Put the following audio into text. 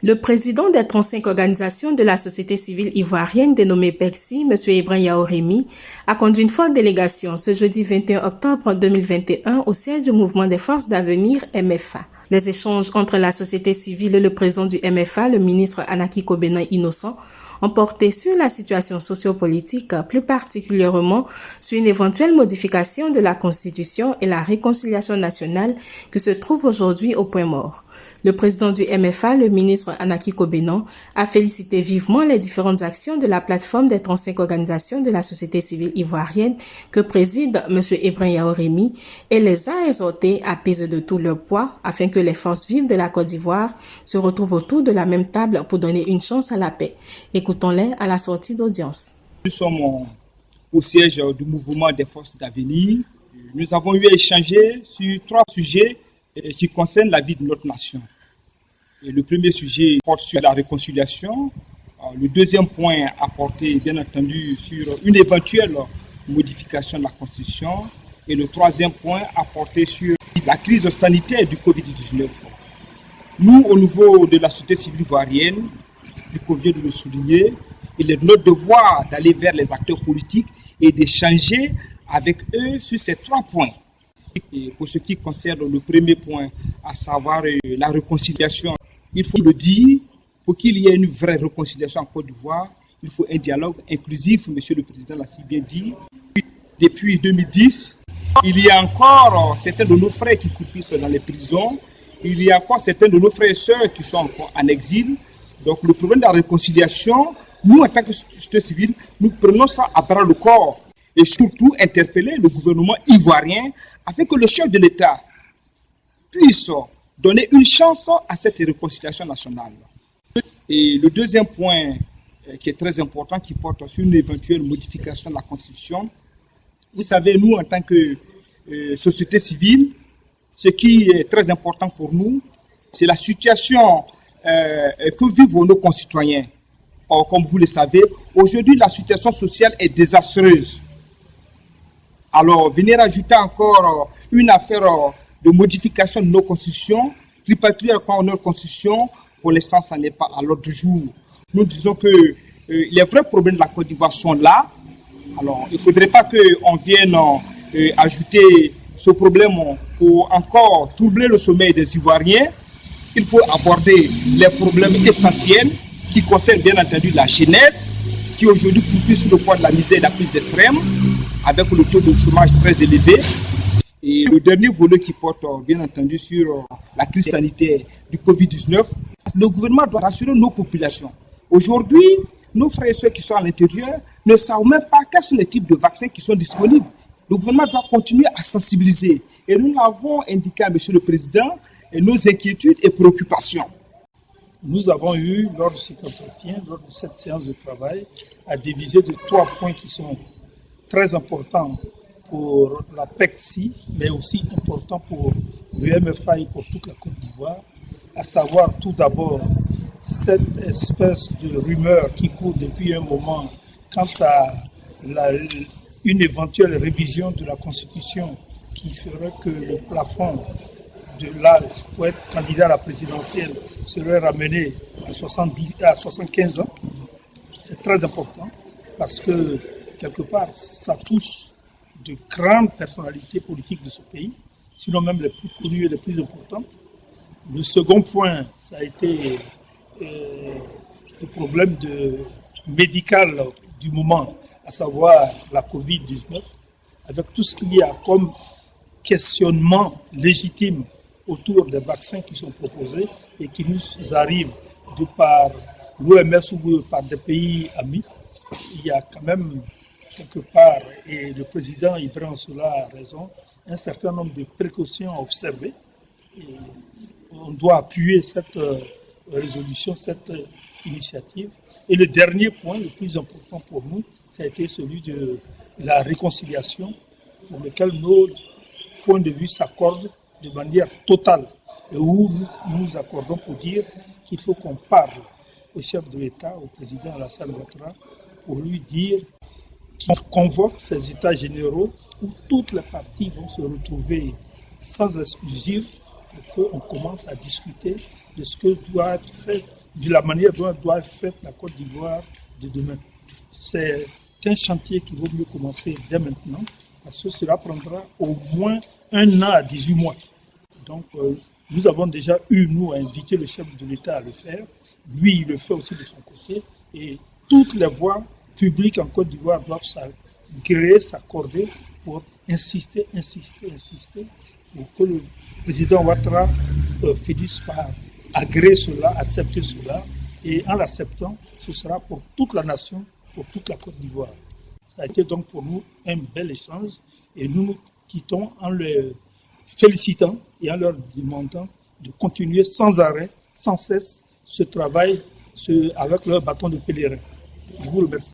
Le président des 35 organisations de la société civile ivoirienne dénommée PECSI, M. Ibrahim Yaoremi, a conduit une forte délégation ce jeudi 21 octobre 2021 au siège du mouvement des forces d'avenir MFA. Les échanges entre la société civile et le président du MFA, le ministre Anaki Kobenan Innocent, ont porté sur la situation sociopolitique, plus particulièrement sur une éventuelle modification de la Constitution et la réconciliation nationale qui se trouve aujourd'hui au point mort. Le président du MFA, le ministre Anaki Kobenan, a félicité vivement les différentes actions de la plateforme des 35 organisations de la société civile ivoirienne que préside M. Ibrahim Yaoremi et les a exhortés à peser de tout leur poids afin que les forces vives de la Côte d'Ivoire se retrouvent autour de la même table pour donner une chance à la paix. Écoutons-les à la sortie d'audience. Nous sommes au siège du mouvement des forces d'avenir. Nous avons eu à échanger sur 3 sujets qui concernent la vie de notre nation. Et le premier sujet porte sur la réconciliation. Le deuxième point a porté, bien entendu, sur une éventuelle modification de la Constitution. Et le troisième point a porté sur la crise sanitaire du Covid-19. Nous, au niveau de la société civile ivoirienne, il convient de le souligner, il est de notre devoir d'aller vers les acteurs politiques et d'échanger avec eux sur ces 3 points. Et pour ce qui concerne le premier point, à savoir la réconciliation, il faut le dire, pour qu'il y ait une vraie réconciliation en Côte d'Ivoire, il faut un dialogue inclusif, Monsieur le Président l'a si bien dit. Depuis 2010, il y a encore certains de nos frères qui croupissent dans les prisons, il y a encore certains de nos frères et sœurs qui sont encore en exil. Donc le problème de la réconciliation, nous en tant que société civile, nous prenons ça à bras le corps et surtout interpeller le gouvernement ivoirien afin que le chef de l'État puisse donner une chance à cette réconciliation nationale. Et le deuxième point qui est très important, qui porte sur une éventuelle modification de la Constitution, vous savez, nous en tant que société civile, ce qui est très important pour nous, c'est la situation que vivent nos concitoyens. Or, comme vous le savez, aujourd'hui, la situation sociale est désastreuse. Alors, venir ajouter encore une affaire de modification de nos constitutions, plus particulièrement notre constitution, pour l'instant, ça n'est pas à l'ordre du jour. Nous disons que les vrais problèmes de la Côte d'Ivoire sont là. Alors, il ne faudrait pas qu'on vienne ajouter ce problème pour encore troubler le sommeil des Ivoiriens. Il faut aborder les problèmes essentiels qui concernent bien entendu la jeunesse, qui aujourd'hui croupit sous le poids de la misère et de la crise extrême, avec le taux de chômage très élevé. Et le dernier volet qui porte bien entendu sur la crise sanitaire du Covid-19, le gouvernement doit rassurer nos populations. Aujourd'hui, nos frères et sœurs qui sont à l'intérieur ne savent même pas quels sont les types de vaccins qui sont disponibles. Le gouvernement doit continuer à sensibiliser. Et nous l'avons indiqué à M. le Président, nos inquiétudes et préoccupations. Nous avons eu, lors de cet entretien, lors de cette séance de travail, à diviser de 3 points qui sont très importants pour la PECSI, mais aussi importants pour le MFA et pour toute la Côte d'Ivoire, à savoir tout d'abord cette espèce de rumeur qui court depuis un moment quant à une éventuelle révision de la Constitution qui ferait que le plafond de l'âge pour être candidat à la présidentielle serait ramené à 75 ans. C'est très important parce que, quelque part, ça touche de grandes personnalités politiques de ce pays, sinon même les plus connues et les plus importantes. Le second point, ça a été le problème médical du moment, à savoir la Covid-19, avec tout ce qu'il y a comme questionnement légitime autour des vaccins qui sont proposés et qui nous arrivent de par l'OMS ou par des pays amis. Il y a quand même quelque part, et le président Ibrahim Sola a raison, un certain nombre de précautions à observer. Et on doit appuyer cette résolution, cette initiative. Et le dernier point, le plus important pour nous, ça a été celui de la réconciliation, pour lequel nos points de vue s'accordent de manière totale, et où nous nous accordons pour dire qu'il faut qu'on parle au chef de l'État, au président Alassane Ouattara, pour lui dire qu'il convoque ces États généraux où toutes les parties vont se retrouver sans exclusive pour qu'on commence à discuter de ce que doit être fait de la manière dont doit être faite la Côte d'Ivoire de demain. C'est un chantier qui vaut mieux commencer dès maintenant, parce que cela prendra au moins 1 an à 18 mois. Donc, nous avons déjà nous, à inviter le chef de l'État à le faire. Lui, il le fait aussi de son côté. Et toutes les voies publiques en Côte d'Ivoire doivent s'accorder pour insister, pour que le président Ouattara finisse par agréer cela, accepter cela. Et en l'acceptant, ce sera pour toute la nation, pour toute la Côte d'Ivoire. Ça a été donc pour nous un bel échange et nous nous quittons en les félicitant et en leur demandant de continuer sans arrêt, sans cesse, ce travail avec leur bâton de pèlerin. Je vous remercie.